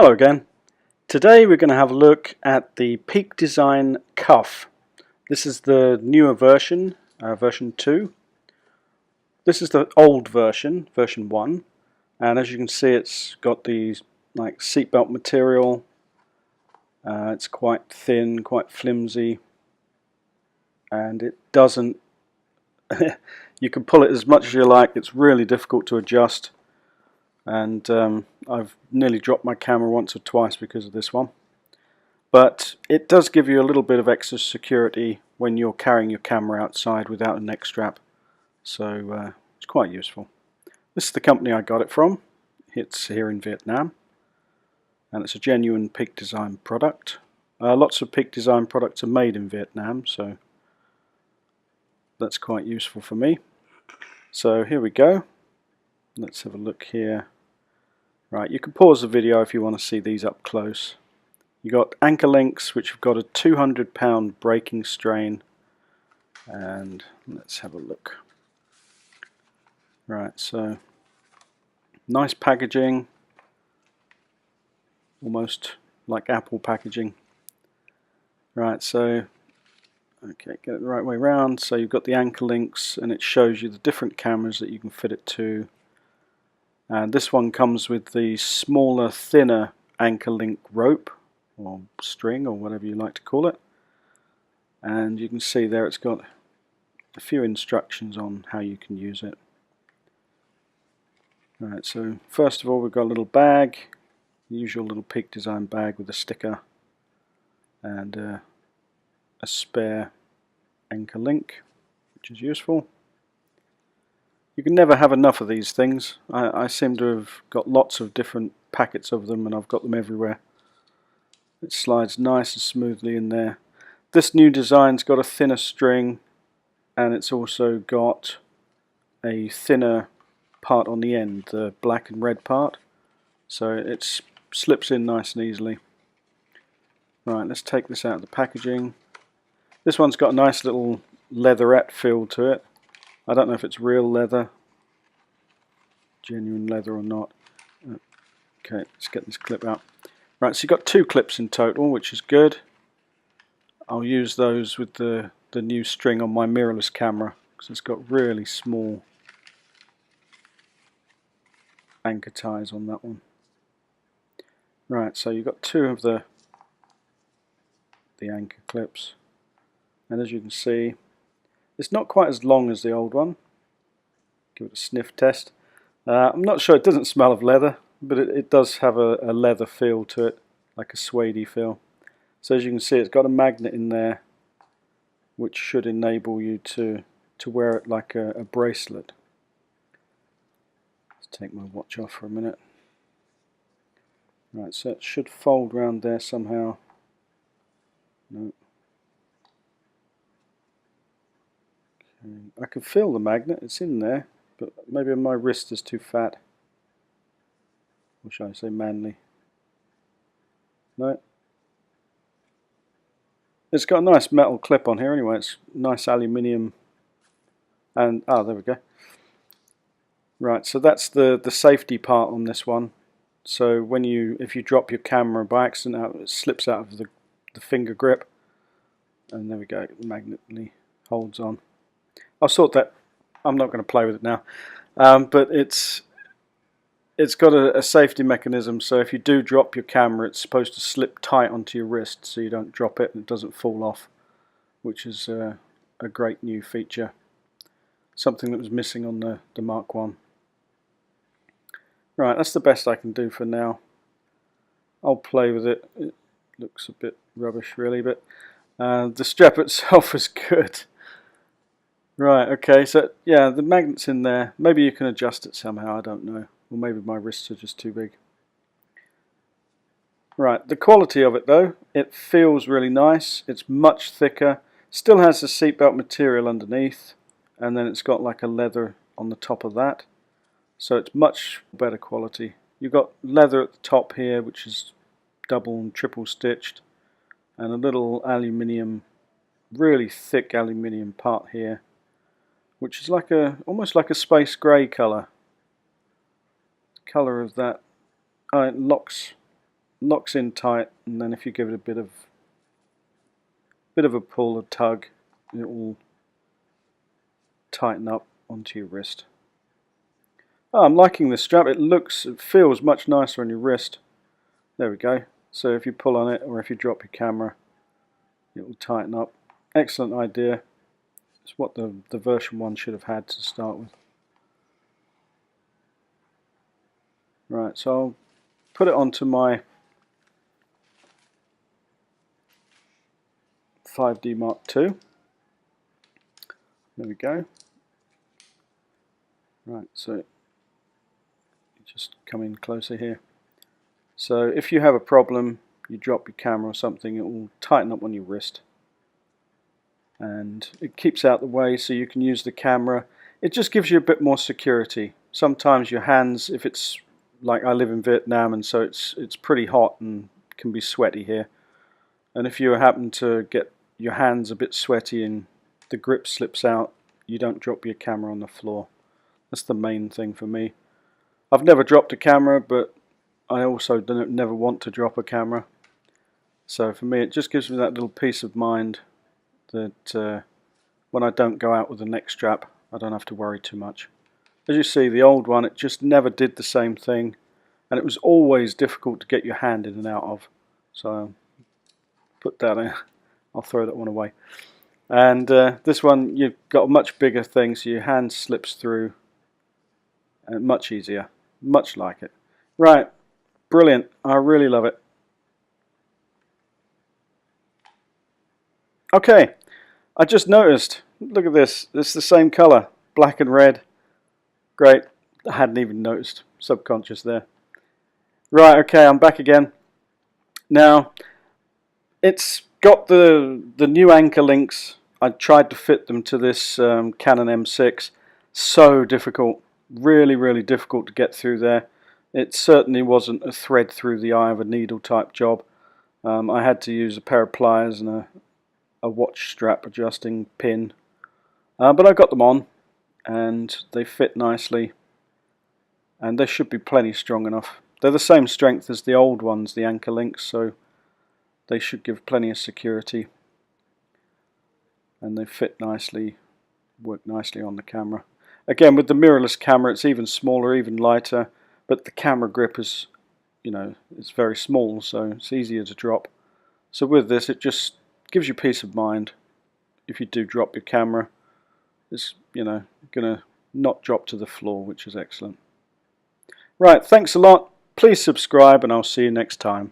Hello again. Today we're going to have a look at the Peak Design cuff. This is the newer version, version 2. This is the old version, version 1, and as you can see it's got these like seatbelt material. It's quite thin, quite flimsy, and it doesn't you can pull it as much as you like. It's really difficult to adjust, and I've nearly dropped my camera once or twice because of this one. But it does give you a little bit of extra security when you're carrying your camera outside without a neck strap, so it's quite useful. This is the company I got it from. It's here in Vietnam, and it's a genuine Peak Design product. Lots of Peak Design products are made in Vietnam, so that's quite useful for me. So here we go. Let's have a look here. Right, you can pause the video if you want to see these up close. You got anchor links which have got a 200-pound braking strain, and let's have a look. Right, so nice packaging, almost like Apple packaging. Right, so okay, get it the right way round. So you've got the anchor links, and it shows you the different cameras that you can fit it to. And this one comes with the smaller, thinner anchor link rope, or string, or whatever you like to call it. And you can see there it's got a few instructions on how you can use it. Alright, so first of all we've got a little bag, the usual little Peak Design bag with a sticker and a spare anchor link, which is useful. You can never have enough of these things. I seem to have got lots of different packets of them, and I've got them everywhere. It slides nice and smoothly in there. This new design's got a thinner string, and it's also got a thinner part on the end, the black and red part, so it slips in nice and easily. Right, let's take this out of the packaging. This one's got a nice little leatherette feel to it. I don't know if it's real leather, genuine leather or not. Okay, let's get this clip out. Right, so you've got 2 clips in total, which is good. I'll use those with the new string on my mirrorless camera, because it's got really small anchor ties on that one. Right, so you've got 2 of the anchor clips, and as you can see, it's not quite as long as the old one. Give it a sniff test. I'm not sure, it doesn't smell of leather, but it does have a leather feel to it, like a suede feel. So as you can see, it's got a magnet in there which should enable you to wear it like a bracelet. Let's take my watch off for a minute. Right, so it should fold round there somehow. No. I can feel the magnet, it's in there, but maybe my wrist is too fat. Or should I say manly? No. It's got a nice metal clip on here anyway, it's nice aluminium, and there we go. Right, so that's the safety part on this one. So if you drop your camera by accident, it slips out of the finger grip, and there we go, it magnetically holds on. I'll sort that. I'm not going to play with it now, but it's got a safety mechanism, so if you do drop your camera, it's supposed to slip tight onto your wrist so you don't drop it and it doesn't fall off, which is a great new feature, something that was missing on the Mark 1. Right, that's the best I can do for now. I'll play with it. It looks a bit rubbish really, but the strap itself is good. Right, okay, so yeah, the magnet's in there. Maybe you can adjust it somehow, I don't know. Or maybe my wrists are just too big. Right, the quality of it though, it feels really nice. It's much thicker. Still has the seatbelt material underneath, and then it's got like a leather on the top of that. So it's much better quality. You've got leather at the top here, which is double and triple stitched, and a little aluminium, really thick aluminium part here, which is like almost like a space grey colour. The colour of that, it locks locks in tight, and then if you give it a bit of a pull, a tug, it will tighten up onto your wrist. Oh, I'm liking this strap. It feels much nicer on your wrist. There we go. So if you pull on it, or if you drop your camera, it will tighten up. Excellent idea. It's what the version 1 should have had to start with. Right, so I'll put it onto my 5D Mark II. There we go. Right, so just come in closer here. So if you have a problem, you drop your camera or something, it will tighten up on your wrist. And it keeps out the way so you can use the camera. It just gives you a bit more security. Sometimes your hands, if it's like I live in Vietnam, and so it's pretty hot and can be sweaty here. And if you happen to get your hands a bit sweaty and the grip slips out, you don't drop your camera on the floor. That's the main thing for me. I've never dropped a camera, but I also never want to drop a camera. So for me, it just gives me that little peace of mind that when I don't go out with the neck strap, I don't have to worry too much. As you see, the old one, it just never did the same thing, and it was always difficult to get your hand in and out of. So put that in. I'll throw that one away. And this one, you've got a much bigger thing, so your hand slips through, and much easier, much like it. Right, brilliant. I really love it. Okay, I just noticed, look at this, it's the same color, black and red. Great, I hadn't even noticed, subconscious there. Right, okay, I'm back again. Now, it's got the new anchor links. I tried to fit them to this Canon M6. So difficult, really difficult to get through there. It certainly wasn't a thread through the eye of a needle type job. I had to use a pair of pliers and a watch strap adjusting pin, but I got them on and they fit nicely, and they should be plenty strong enough. They're the same strength as the old ones, the anchor links, so they should give plenty of security, and they fit nicely, work nicely on the camera. Again, with the mirrorless camera, it's even smaller, even lighter, but the camera grip is, it's very small, so it's easier to drop. So with this, it just gives you peace of mind. If you do drop your camera, it's gonna not drop to the floor, which is excellent. Right, thanks a lot. Please subscribe, and I'll see you next time.